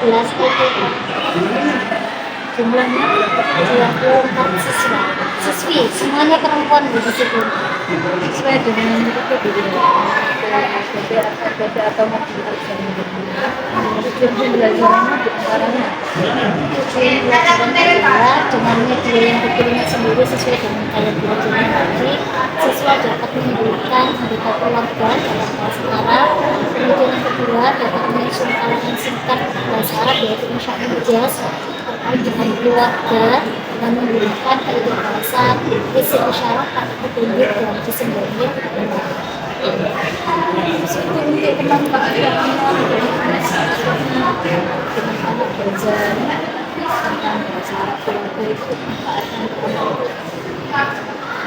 11 TPK. Jumlahnya 24 siswi, semuanya perempuan di situ. Sesuai dengan itu BPAP atau tujuan pembelajarannya diantaranya Tujuan pelajaran adalah dengan media yang dipilihnya sendiri sesuai dengan gaya belajarnya nanti siswa dapat menunjukkan anggota keluarga dalam bahasa Arab. Kemudian yang kedua dapat menyusun kalangan singkat bahasa Arab yaitu insyaAllah ijaz terkait dengan keluarga dan menggunakan kaidah bahasa isim isyarat atau petunjuk yang disembunyikan itu untuk pemanfaatan dengan anak belajar tentang bahasa Arab keluarga itu manfaatnya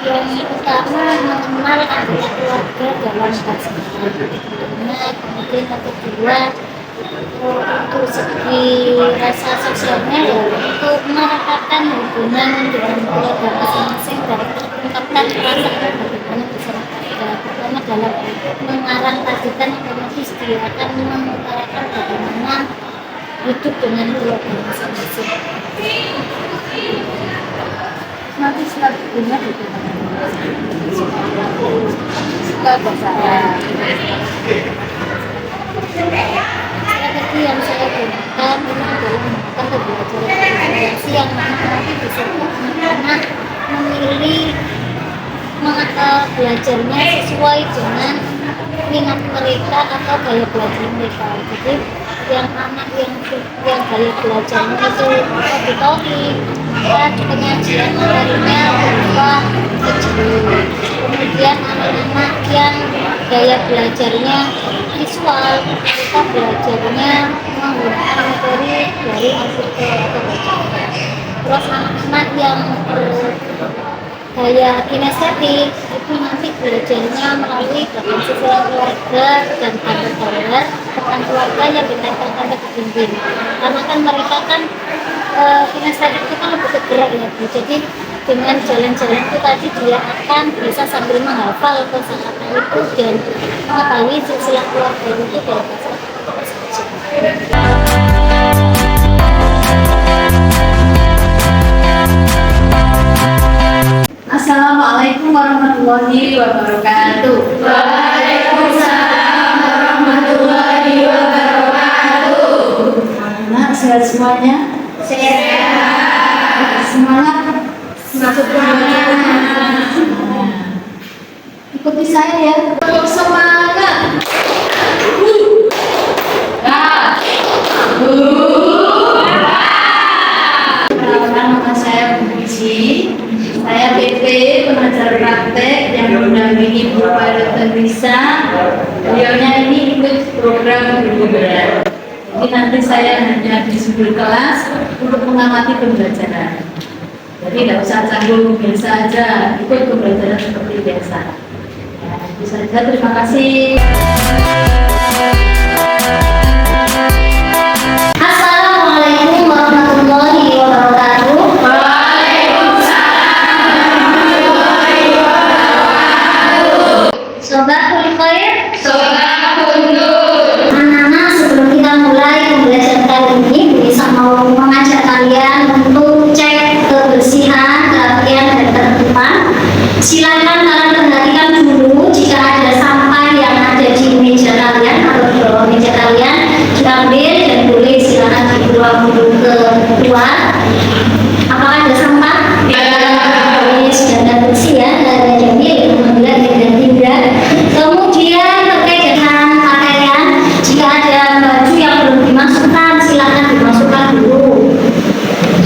yang utama mengenal anggota keluarga dalam bahasa Arab. Kemudian yang kedua untuk segi rasa sosialnya ya untuk merekatkan hubungan dengan keluarga masing-masing dan mengungkapkan perasaan bagaimana bersama keluarga, terutama dalam mengarang tajukan otomatis dia akan mengutarakan bagaimana hidup dengan keluarga masing-masing. nanti selanjutnya itu suka bahasa Arab. Strategi yang saya gunakan ini adalah menggunakan pembelajaran komunikasi yang nanti bisa anak memilih mata belajarnya sesuai dengan minat mereka atau gaya belajar mereka. Jadi yang anak yang gaya belajarnya itu auditorik, maka penyajian materinya berupa kecil. Kemudian anak-anak yang gaya belajarnya visual, mereka belajarnya menggunakan materi dari artikel atau bacaan. Terus anak-anak yang gaya kinestetik itu nanti belajarnya melalui bahkan sosial keluarga dan gambar-gambar tentang keluarga yang ditempelkan ke dinding. Karena kan mereka kan kinestetik itu kan lebih gerak ya Bu. Jadi dengan jalan-jalan itu tadi dia akan bisa sambil menghafal kosakata itu dan mengetahui silsilah keluarga itu dari bahasa Assalamualaikum warahmatullahi wabarakatuh. Waalaikumsalam warahmatullahi wabarakatuh. Anak sehat semuanya? Sehat. Semangat. Masuk ikuti saya ya. Semangat. Perkenalkan, nama saya Bu Gizi. Saya PP pengajar praktek yang mendampingi Bu Pilot dan Risa. Beliaunya ini ikut program guru berat. Jadi nanti saya hanya disuruh kelas untuk mengamati pembelajaran. Jadi tidak usah canggung, biasa aja ikut pembelajaran seperti biasa. Ya, itu saja. Terima kasih. Assalamualaikum warahmatullahi wabarakatuh. Sobahul khair. Anak-anak, sebelum kita mulai pembelajaran kali ini, bisa mau mengajak kalian untuk cek kebersihan, kerapian, dan ketertiban. Silakan kalian perhatikan dulu jika ada sampah yang ada di meja kalian atau di bawah meja kalian, diambil dan boleh silakan dibuang dulu ke luar. Apakah ada sampah? Boleh, sudah ada bersih ya, tidak ada jambil, alhamdulillah tidak tidak. Kemudian terkait dengan pakaian, jika ada baju yang belum dimasukkan, silakan dimasukkan dulu.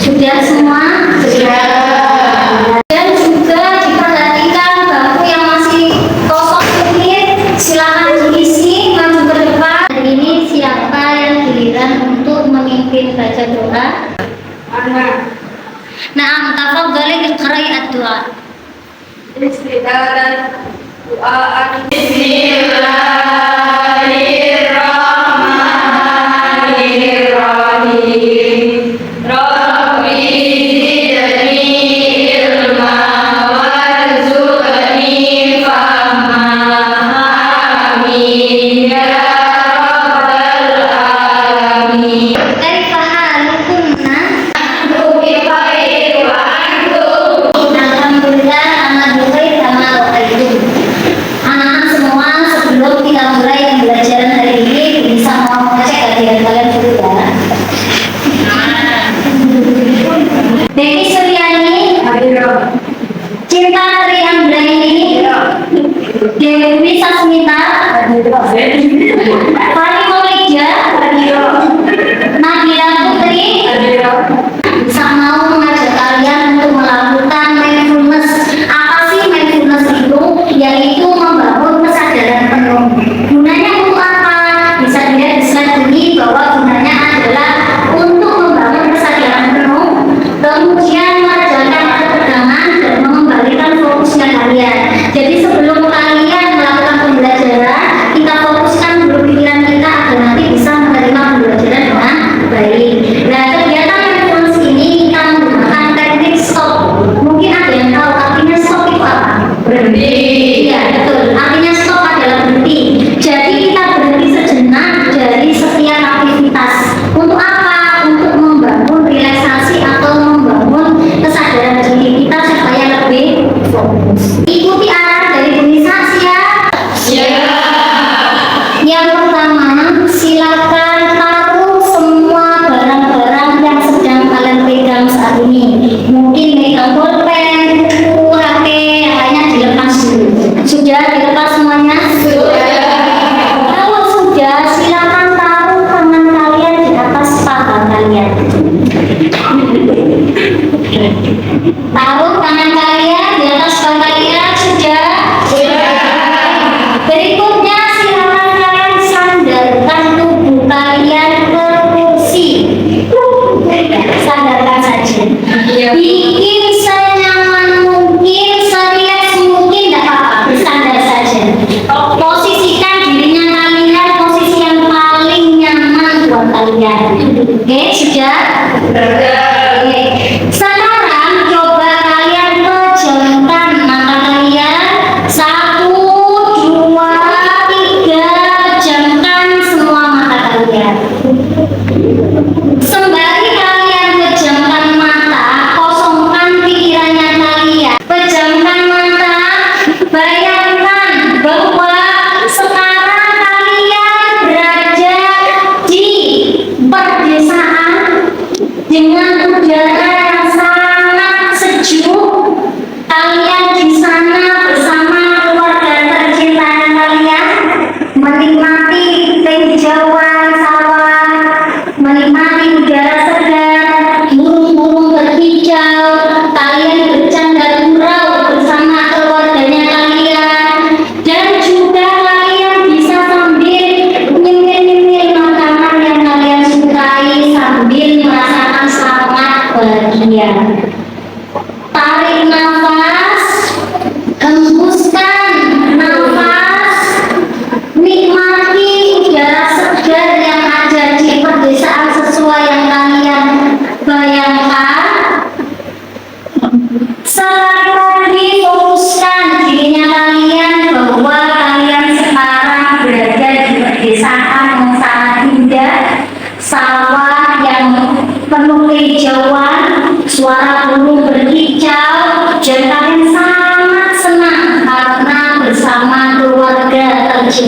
Sudah semua? Sudah. Dan juga diperhatikan bangku yang masih kosong sedikit, silakan diisi maju ke depan. Hari ini siapa yang giliran untuk memimpin baca doa?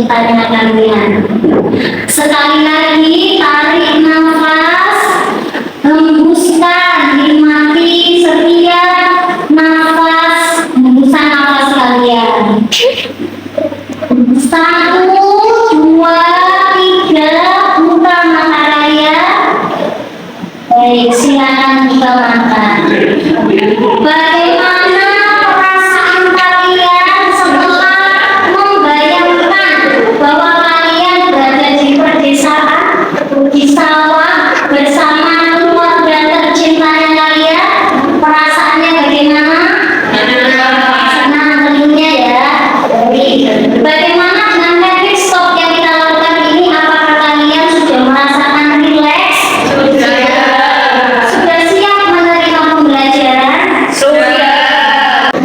cintanya kalian. Sekali lagi tarik nafas, hembuskan, nikmati setiap nafas, hembusan nafas kalian. 1, 2, 3, buka mata kalian. Baik, silakan buka mata. Bagaimana perasaan kalian setelah membayangkan bahwa kalian berada di pedesaan, di sawah bersama keluarga tercintanya kalian? Perasaannya bagaimana? Senang tentunya ya. Jadi, bagaimana dengan teknik stop yang kita lakukan ini? Apakah kalian sudah merasakan rileks? Sudah siap menerima pembelajaran?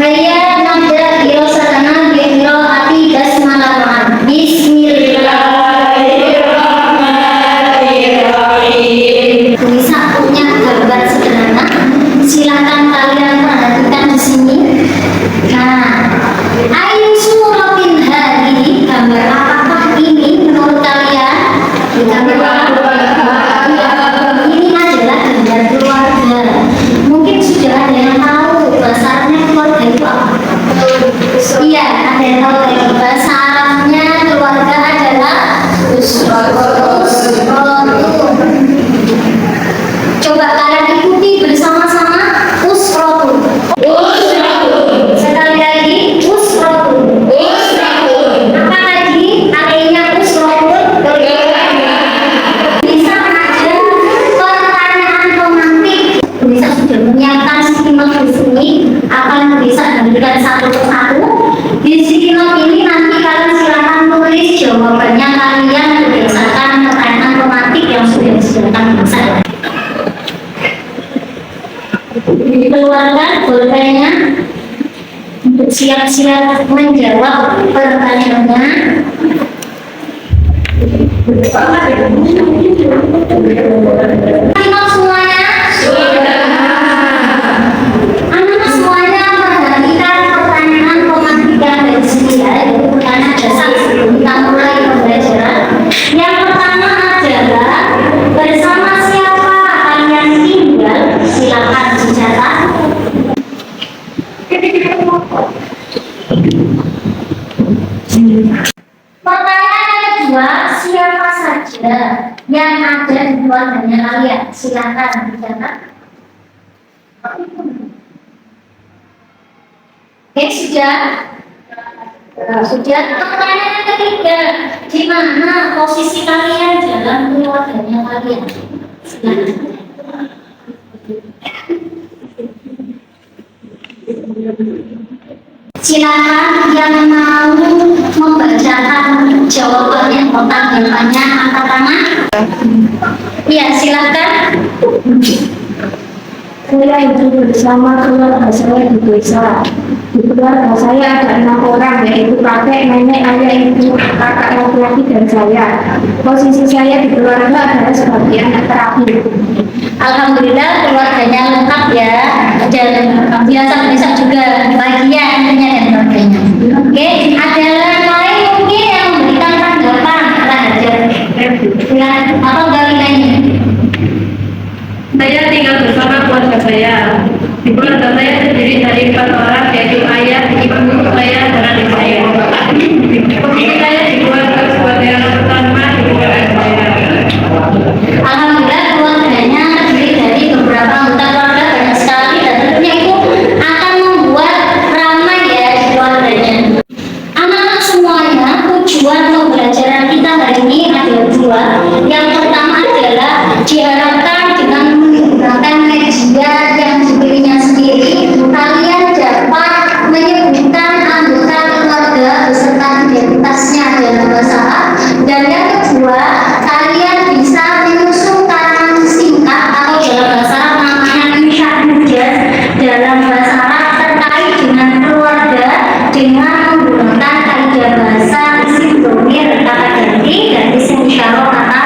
Hayya nabda birosadana biqiraati basmalah. Bismillahirrahmanirrahim. Bisa punya gambar sederhana? Silakan kalian perhatikan di sini. Nah, ayu suratin hadhihi, gambar apakah ini menurut kalian? Gambar ini adalah gambar keluarga. Mungkin sudah ada yang tahu bahasa Arabnya keluarga itu apa? Iya, ada yang tahu lagi. Bahasa Arabnya keluarga adalah usratun. Coba kalian ikuti bersama-sama, usratun. Sekali lagi, usratun. Apa lagi? Artinya usratun. Bisa ada pertanyaan romantik. Bisa sudah menyiapkan stiker di sini, akan bisa berikan satu persatu. Di stiker ini nanti kalian silakan tulis jawabannya kalian berdasarkan pertanyaan romantik yang sudah disediakan di sana. Dikeluarkan bolanya untuk siap-siap menjawab pertanyaannya. Anak semuanya, anak semuanya perhatikan pertanyaan romantik yang ada di sini ya. Itu pertanyaan dasar sebelum kita mulai pembelajaran. Yang pertama adalah bersama siapa kalian tinggal? Silakan dicatat. Pertanyaan kedua, siapa saja yang ada di keluarganya kalian? Silakan dicatat. Oke, sudah. Sudah. Pertanyaan ketiga, di mana posisi kalian dalam keluarganya kalian? Silakan. Silakan yang mau membacakan jawabannya atau tanggapannya angkat tangan. Iya, silakan. Saya hidup bersama keluarga saya di desa. Di keluarga saya ada 6 orang, yaitu kakek, nenek, ayah, ibu, kakak laki-laki, dan saya. Posisi saya di keluarga adalah sebagai anak terakhir. Alhamdulillah keluarganya lengkap ya, dan biasa juga bahagia intinya dan keluarganya. Oke, ada yang lain mungkin yang memberikan tanggapan terhadap apa nilainya? Saya tinggal bersama keluarga saya. Di keluarga saya terdiri dari 4 orang, yaitu ayah, ibu saya, dan adik saya. Posisi saya di keluarga sebagai anak pertama di keluarga saya. Alhamdulillah keluarganya terdiri dari beberapa anggota keluarga banyak sekali, dan tentunya itu akan membuat ramai ya di keluarganya. Anak-anak semuanya, tujuan pembelajaran kita hari ini ada 2. Yang pertama adalah diharapkan dengan menggunakan media yang dipilihnya sendiri, kalian dapat menyebutkan anggota keluarga beserta identitasnya dalam bahasa Arab. Dan yang kedua, kalian bisa menyusun kalimat singkat atau dalam bahasa Arab namanya insya mujaz dalam bahasa Arab terkait dengan keluarga dengan menggunakan kaidah bahasa isim dhamir kata ganti dan isim isyarah kata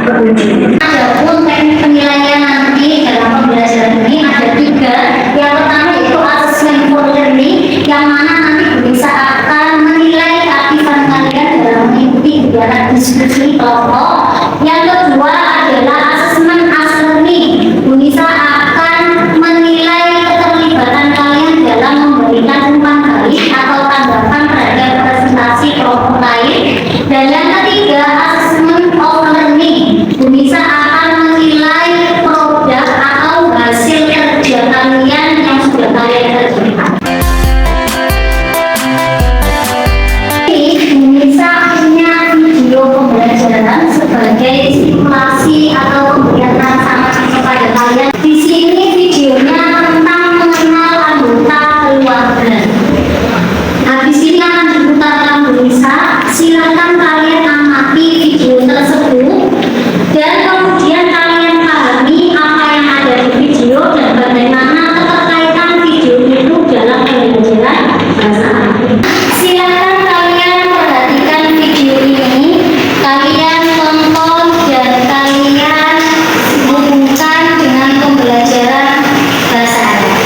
berwujud. Adapun teknik penilaian nanti dalam pembelajaran ini ada 3. Yang pertama yaitu assessment for learning, yang mana nanti bisa akan menilai keaktifan kalian dalam mengikuti diskusi kelompok. Yang kedua adalah asesmen learning. Bu Nisa akan menilai keterlibatan kalian dalam memberikan umpan balik atau tanggapan terhadap presentasi kelompok lain. Dan yang ketiga asesmen of learning. Bu Nisa akan menilai produk atau hasil kerja kalian yang sudah kalian kerjakan. Bisa punya video pembelajaran sebagai simulasi atau pemberian rasa kepada kalian. Di sini videonya tentang mengenal anggota keluarga. Habis ini akan diputarkan bisa. Silakan kalian amati video tersebut dan kemudian kalian pahami apa yang ada di video dan bagaimana keterkaitan video itu dalam pembelajaran bahasa Arab. Silakan kalian perhatikan video ini, kalian tonton dan kalian hubungkan dengan pembelajaran bahasa Arab.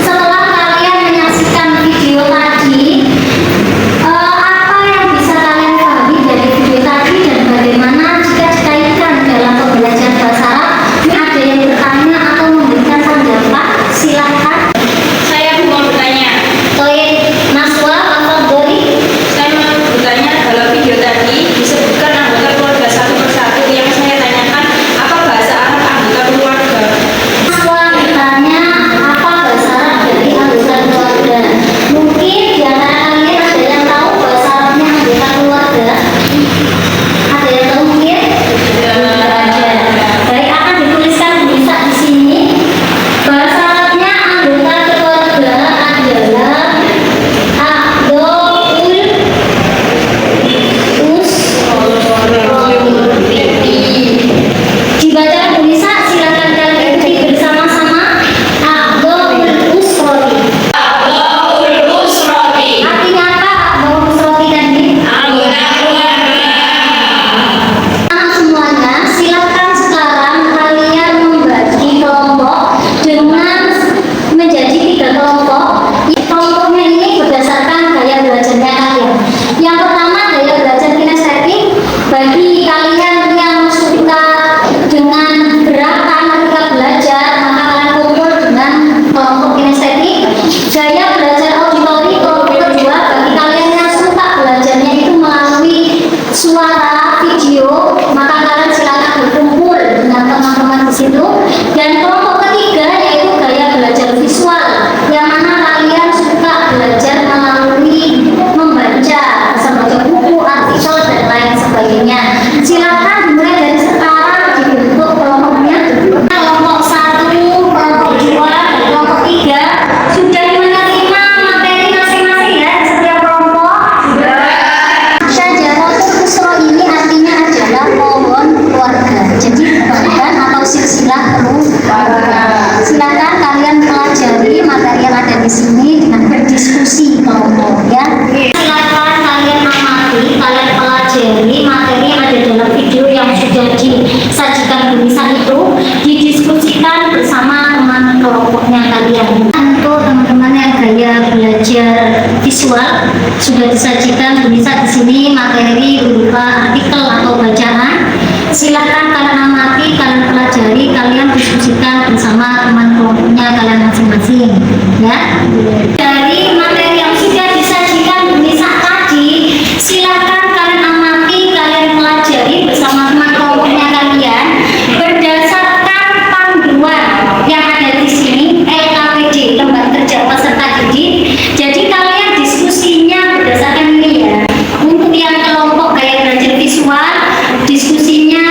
Setelah kalian menyaksikan video tadi, apa yang bisa kalian pahami dari video tadi dan bagaimana jika dikaitkan dalam pembelajaran bahasa Arab? Ini ada yang bertanya atau memberikan tanggapan? Silakan. Saya mau bertanya. Toyib Naswa atau Dori? Saya mau bertanya dalam video tadi disebutkan anggota keluarga satu persatu. Yang saya tanyakan apa bahasa Arab anggota keluarga? Naswa bertanya apa bahasa Arab dari anggota keluarga? Mungkin di antara kalian ada yang tahu bahasa Arabnya anggota keluarga? Ada yang tahu mungkin? Baik, akan dituliskan bisa di sini. Bahasa Arabnya anggota keluarga adalah dibaca Bu Nisa, silakan kalian ikuti bersama-sama. Abdul Usroti. Artinya apa Abdul Usroti tadi? Semuanya, silakan sekarang kalian membagi kelompok dengan menjadi 3 kelompok. Kelompoknya ini berdasarkan gaya belajarnya kalian. Yang pertama gaya belajar kinestetik. Bagi kalian yang suka dengan gerakan ketika belajar, maka kalian kumpul dengan kelompok kinestetik. Gaya belajar auditori kelompok kedua. Bagi kalian yang suka belajarnya itu melalui suara, video, maka kalian silakan berkumpul dengan teman-teman di situ. Dan kelompok ketiga yaitu gaya belajar visual, yang mana kalian suka belajar melalui membaca, bisa baca buku, artikel dan lain sebagainya. Silakan dimulai dari sekarang dibentuk kelompoknya. Kelompok 1, kelompok 2, dan kelompok 3 sudah menerima materi masing-masing ya di setiap kelompok. Syajaratul Usra ini artinya adalah pohon keluarga. Jadi bahan atau silsilah keluarga. Silakan kalian pelajari materi yang ada di sini dengan berdiskusi kelompok ya. Silakan kalian amati, kalian pelajari materi yang ada dalam video yang sudah disajikan Bu Nisa itu, didiskusikan bersama teman kelompoknya kalian. Untuk teman-teman yang gaya belajar visual sudah disajikan Bu Nisa di sini materi berupa artikel atau bacaan. Silakan kalian amati, kalian pelajari, kalian diskusikan bersama teman kelompoknya kalian masing-masing ya. Dari materi yang sudah disajikan Bu Nisa tadi, silakan kalian amati, kalian pelajari bersama teman kelompoknya kalian berdasarkan panduan yang ada di sini, LKPD, Lembaga Kerja Peserta Didik. Jadi kalian diskusinya berdasarkan ini ya. Untuk yang kelompok gaya belajar visual, diskusinya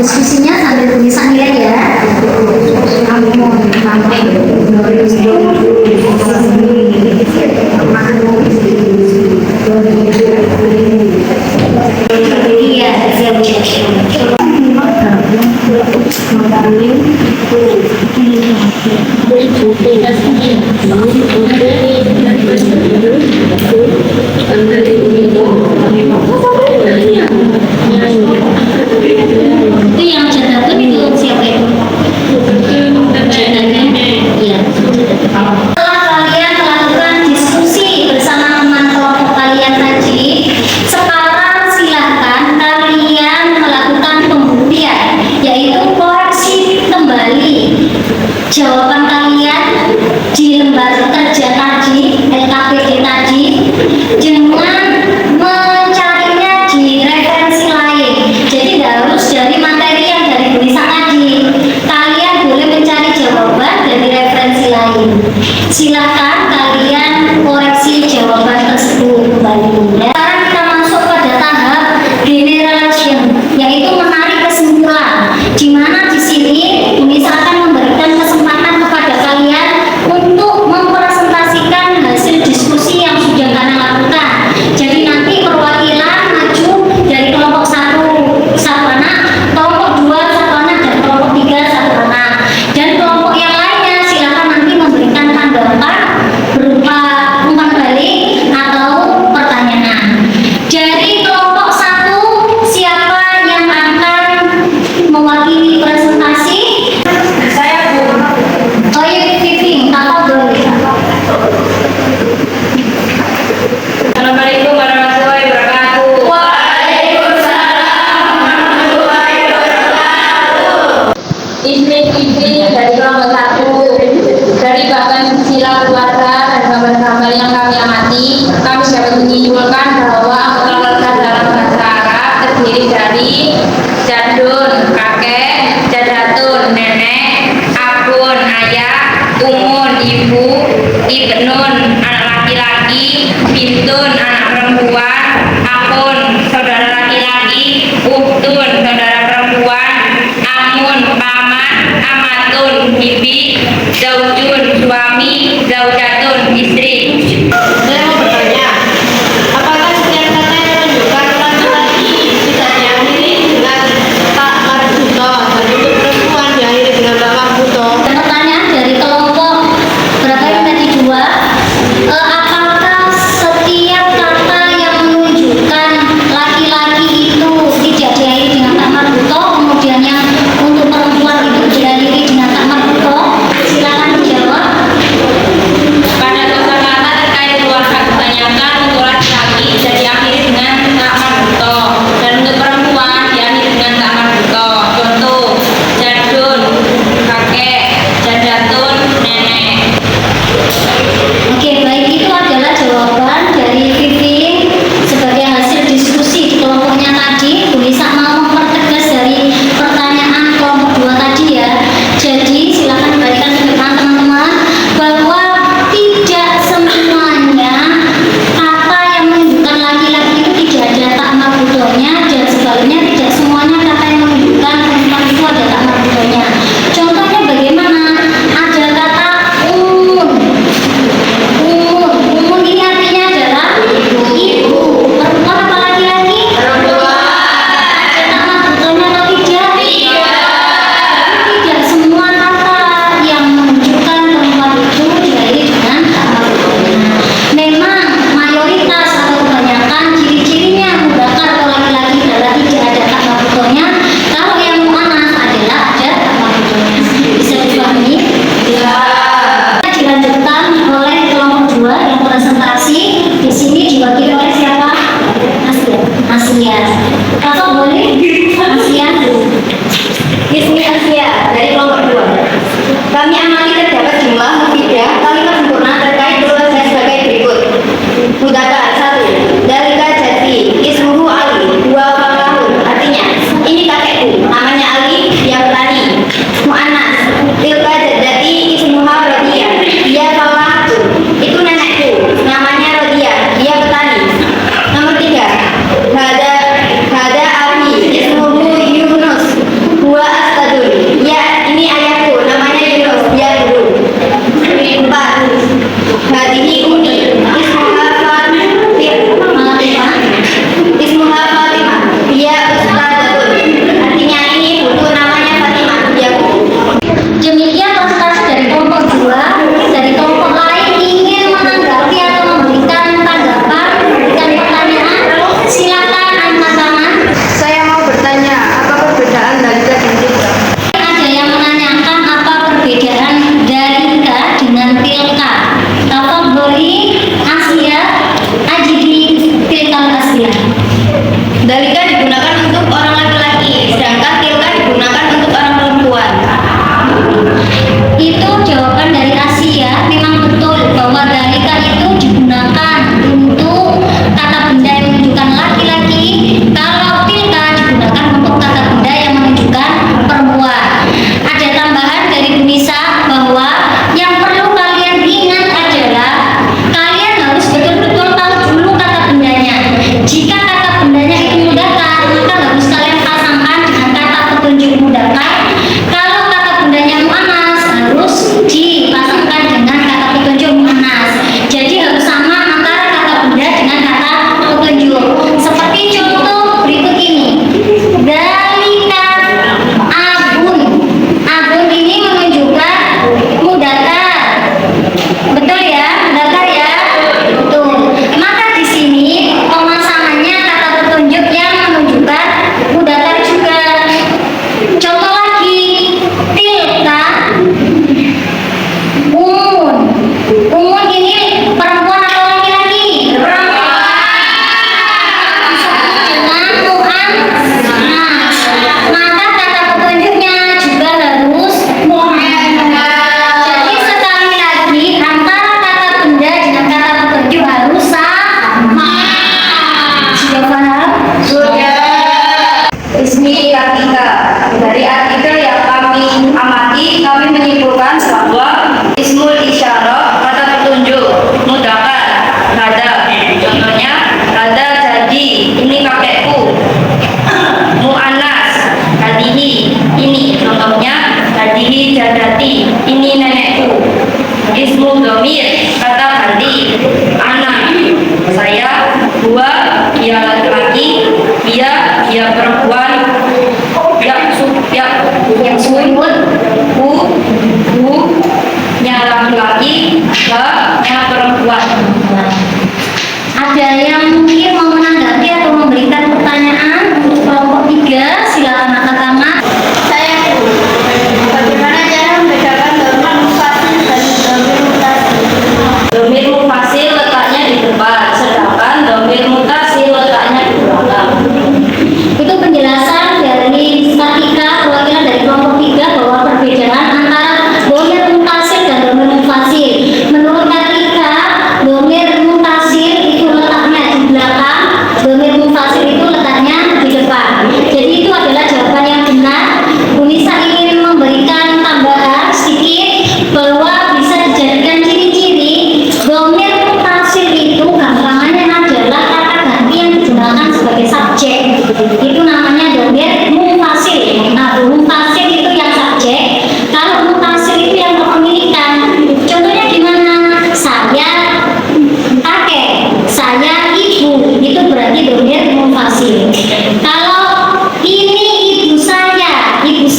diskusinya sambil tulisan nilai ya. Iya, siap. Itu yang jadwal itu siapa itu? Jadwalnya? Iya. Setelah kalian melakukan diskusi bersama teman kelompok kalian tadi, sekarang silakan kalian melakukan pembuktian, yaitu koreksi kembali jawaban kalian di lembar kerja tadi, LKPD tadi, dengan mencarinya di referensi lain. Jadi tidak harus dari materi yang dari tulisan tadi. Kalian boleh mencari jawaban dari referensi lain. Silakan kalian koreksi jawaban tersebut kembali. Sekarang kita masuk pada tahap generation, yaitu menarik kesimpulan. Di mana di sini misalkan memberikan kesempatan kepada kalian untuk mempresentasikan hasil diskusi yang sudah kalian lakukan. Jadi nanti perwakilan maju dari kelompok satu anak, kelompok 2 satu anak, dan kelompok 3 satu anak. Dan kelompok yang lainnya silakan nanti memberikan tanggapan berupa umpan balik atau pertanyaan. Dari kelompok 1 siapa yang akan mewakili presentasi? Saya Bu. Oh iya, Vivi, apa boleh? Assalamualaikum warahmatullahi wabarakatuh. Istri-istri dari kelompok 1 dari Bapak Sila Keluarga dan kawan-kawan yang kami amati, kami dapat menyimpulkan bahwa anggota keluarga dalam bahasa Arab terdiri dari jadun, kakek, jadatun, nenek, abun, ayah, umun, ibu, ibnun, anak laki-laki, bintun, anak perempuan, akun, saudara laki-laki, uhtun, saudara perempuan, amun, paman, amatun, bibi, zaujun, suami, zaujatun, istri. Saya mau bertanya, apakah setiap kata yang menunjukkan laki-laki bisa diakhiri dengan tak marbuto dan untuk perempuan diakhiri dengan tak marbuto? Pertanyaan dari kelompok berapa ini tadi 2? Apakah setiap kata yang menunjukkan laki-laki itu tidak diakhiri dengan tak marbuto, kemudian yang untuk perempuan itu diakhiri dengan tak marbuto? Silakan dijawab. Pada kosakata terkait keluarga yang perempuan yang sungut nya laki-laki nya perempuan. Ada yang mungkin mau menanggapi atau memberikan pertanyaan untuk kelompok 3? Silakan angkat tangan. Saya bagaimana cara membedakan domir mufasil dan domir mutasil? Domir mufasil letaknya di depan, sedangkan domir mutasil letaknya di belakang. Itu penjelasan dari statika perwakilan dari kelompok 3 bahwa perbedaan antara domir mutasil dan domir mufasil. Menurut statika, domir mutasil itu letaknya di belakang, domir mufasil itu letaknya di depan. Jadi itu adalah jawaban yang benar. Unisa ingin memberikan tambahan sedikit bahwa bisa dijadikan ciri-ciri domir mutasil itu gampangannya adalah kata ganti yang digunakan sebagai subjek. Itu namanya domir mufasil. Nah, mufasil itu yang subjek, kalau mutasil itu yang kepemilikan. Contohnya gimana? Saya kakek, saya ibu, itu berarti domir mufasil. Kalau ini ibu saya itu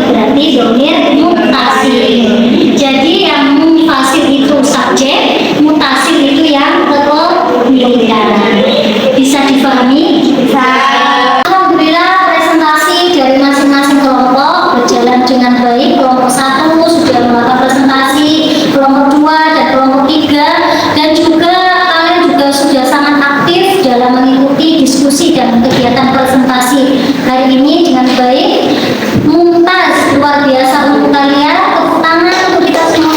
berarti domir mutasil. Jadi yang mufasil itu subjek, mutasil itu yang kepemilikan. Bisa difahami? Bisa. Alhamdulillah presentasi dari masing-masing kelompok berjalan dengan baik. Kelompok 1 sudah melakukan presentasi, kelompok 2 dan kelompok 3, dan juga kalian juga sudah sangat aktif dalam mengikuti diskusi dan kegiatan presentasi hari ini dengan baik. Mumtaz, luar biasa untuk kalian. Tepuk tangan untuk kita semua.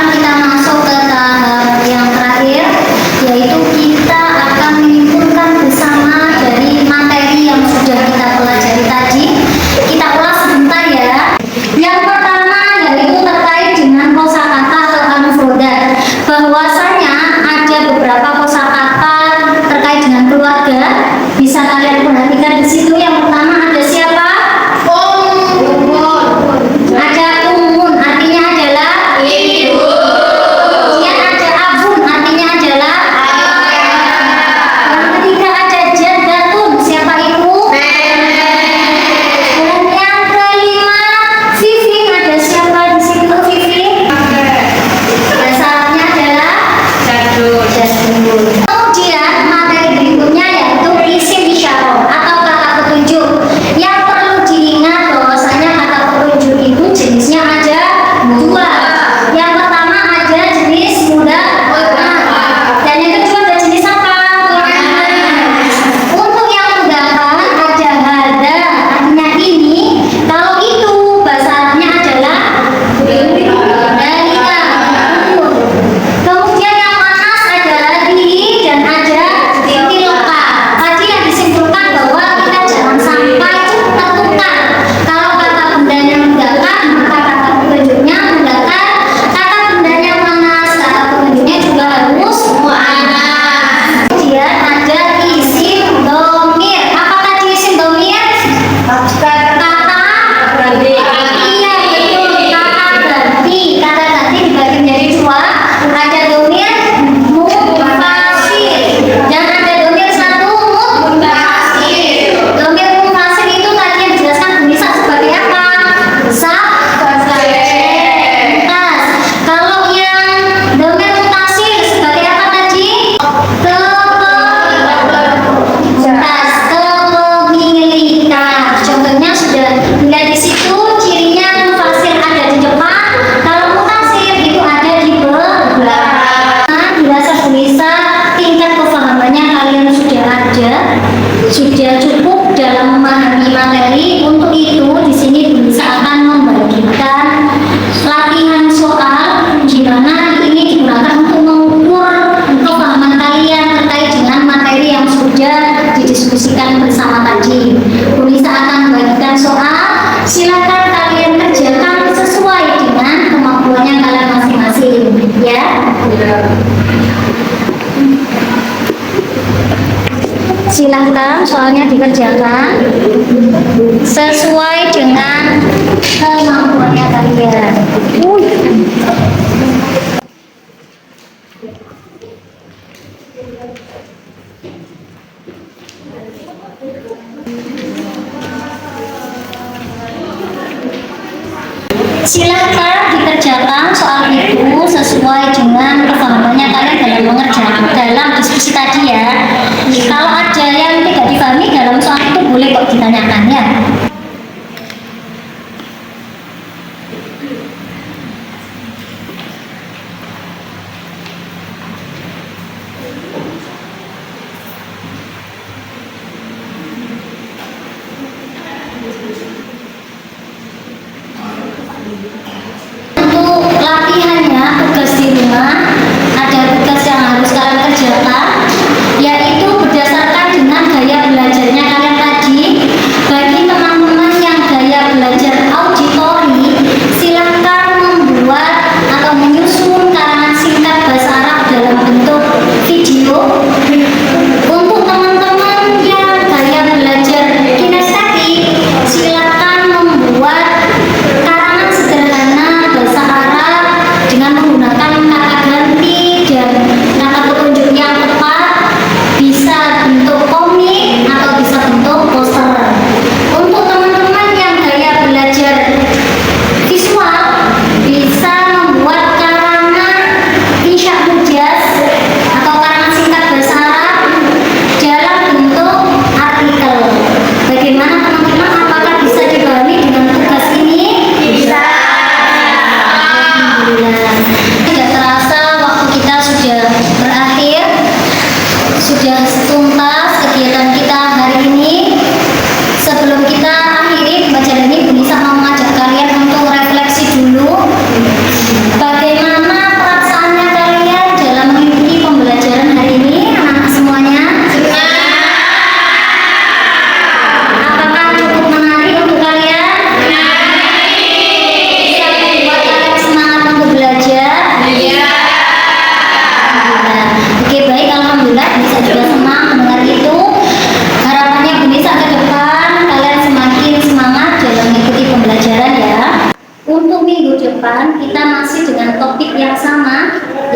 Kita masuk ke tahap yang terakhir, yaitu kita akan menyimpulkan bersama dari materi yang sudah kita pelajari tadi. Kita ulas sebentar ya. Yang pertama yaitu terkait dengan kosakata atau al-mufradat. Bahwasanya ada beberapa kosakata terkait dengan keluarga. Bisa kalian perhatikan di situ. Yang pertama ada siapa? Ada umun, artinya adalah ibu. Kemudian ada abun, artinya adalah ayah. Yang ketiga ada jaddatun, siapa itu? Dan yang kelima Vivi, ada siapa di situ Vivi? Dasarnya adalah jadul. Kemudian materi berikutnya yaitu isim isyarah atau kata petunjuk. Yang perlu diingat bahwasanya kata petunjuk itu jenisnya ada 2. Yang pertama ada jenis mudah dan yang kedua ada jenis apa? Untuk yang mudah ada hada, artinya ini. Kalau itu bahasa Arabnya adalah dalika. Kemudian yang manas ada hadihi dan ada tilka. Tadi yang disimpulkan bahwa kita jangan sampai tertukar. Kalau kata bendanya mudzakkar, maka kata petunjuknya mudzakkar. Kata bendanya manas, kata petunjuknya juga harus muannas. Kemudian ada isim dhamir. Apa tadi isim dhamir? Kata ganti. Iya betul, kata ganti. Kata ganti dibagi menjadi 2. Ada dhamir mufasil dan ada dhamir satu mutasil. Dhamir mufasil itu tadi yang dijelaskan bisa sebagai apa? Subjek. Kalau yang dhamir mutasil sebagai apa tadi? Kepemilikan. Contohnya sudah dilihat di situ, cirinya mufasil ada di depan, kalau mutasil itu ada di belakang. Dirasa bisa tingkat kefahamannya kalian sudah ada, sudah cukup dalam memahami materi. Untuk itu di sini bisa akan membagikan latihan soal di mana ini digunakan untuk mengukur kefahaman kalian terkait dengan materi yang sudah didiskusikan bersama tadi. Bisa akan membagikan soal, silakan kalian kerjakan sesuai dengan kemampuannya kalian masing-masing ya. Silahkan soalnya dikerjakan sesuai dengan kemampuannya kalian.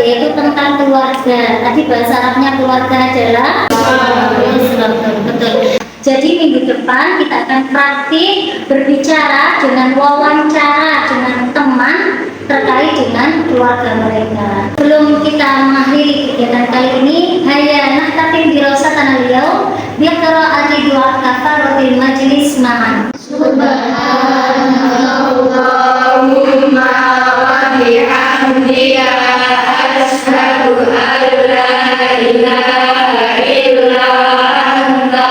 yaitu tentang keluarga. Tadi bahasa Arabnya keluarga adalah betul. Jadi minggu depan kita akan praktik berbicara dengan wawancara dengan teman terkait dengan keluarga mereka. Sebelum kita mengakhiri kegiatan kali ini, hayya nahtatim dirasatan al-yaum bi qira'ati du'a kafaratil majlis ma'an. Subhanallahumma wa bihamdika asyhadu an la ilaha illa anta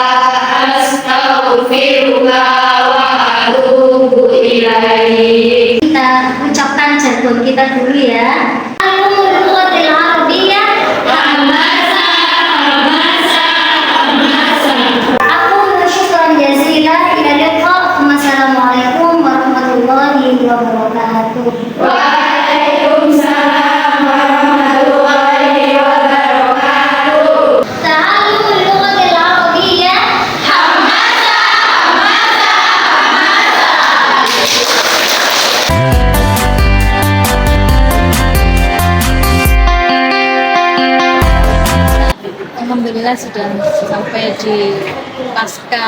astaghfiruka wa atubu ilaik. Kita ucapkan jargon kita dulu ya. Al-Lughatil Arabiyyah Hamasa, hamasa, hamasa. Aku syukran jazilan. Ila liqa. Wassalamualaikum warahmatullahi wabarakatuh. Waalaikumsalam warahmatullahi wabarakatuh. Ta'allumul lughatil arabiyyah. Hamasa, hamasa, Alhamdulillah sudah sampai di pasca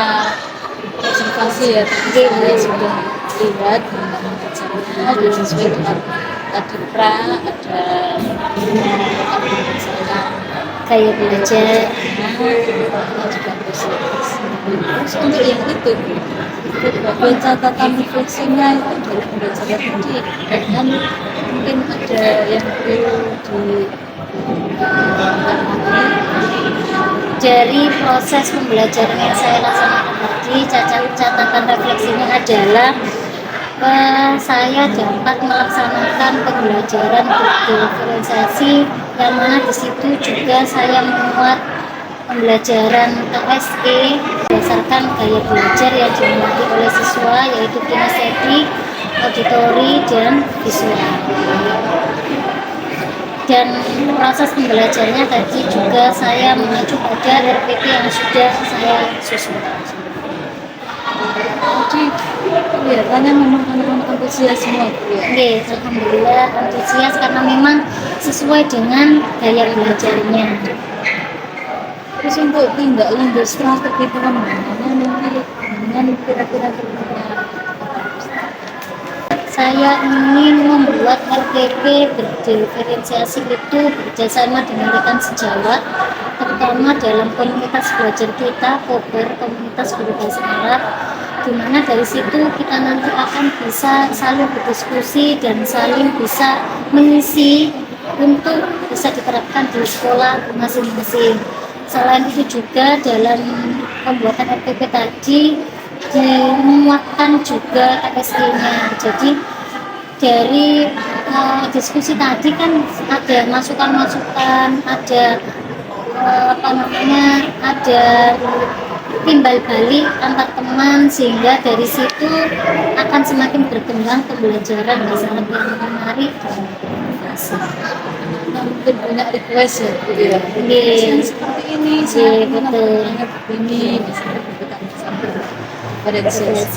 observasi ya, tadi saya sudah lihat sudah sesuai dengan tadi ada misalkan Gaya belajar. juga terus untuk yang itu bagian catatan refleksinya itu dari pembelajaran tadi dan mungkin ada yang perlu Dari proses pembelajaran yang saya laksanakan tadi, catatan refleksinya adalah saya dapat melaksanakan pembelajaran berdiferensiasi, yang mana di situ juga saya memuat pembelajaran KSE berdasarkan gaya belajar yang dimiliki oleh siswa, yaitu kinestetik, auditori, dan visual. Dan proses pembelajarannya tadi juga saya mengacu pada RPP yang sudah saya susun. Jadi kelihatannya memang anak-anak antusias semua ya. Oke, alhamdulillah antusias karena memang sesuai dengan gaya belajarnya. Terus untuk tindak lanjut strategi pengembangannya nanti dengan kira-kira Saya ingin membuat RPP berdiferensiasi itu bekerjasama dengan rekan sejawat, terutama dalam komunitas belajar kita, Kober, komunitas guru bahasa Arab, di mana dari situ kita nanti akan bisa saling berdiskusi dan saling bisa mengisi untuk bisa diterapkan di sekolah masing-masing. Selain itu juga dalam pembuatan RPP tadi dimuatkan juga KSE-nya. Jadi dari diskusi tadi kan ada masukan-masukan, ada ada timbal balik antar teman, sehingga dari situ akan semakin berkembang pembelajaran bahasa Arab yang menarik dan asik. mungkin banyak request ya Bu ya. Iya. Seperti ini, Iya, saya betul. begini, bisa kita sampai pada Terima kasih.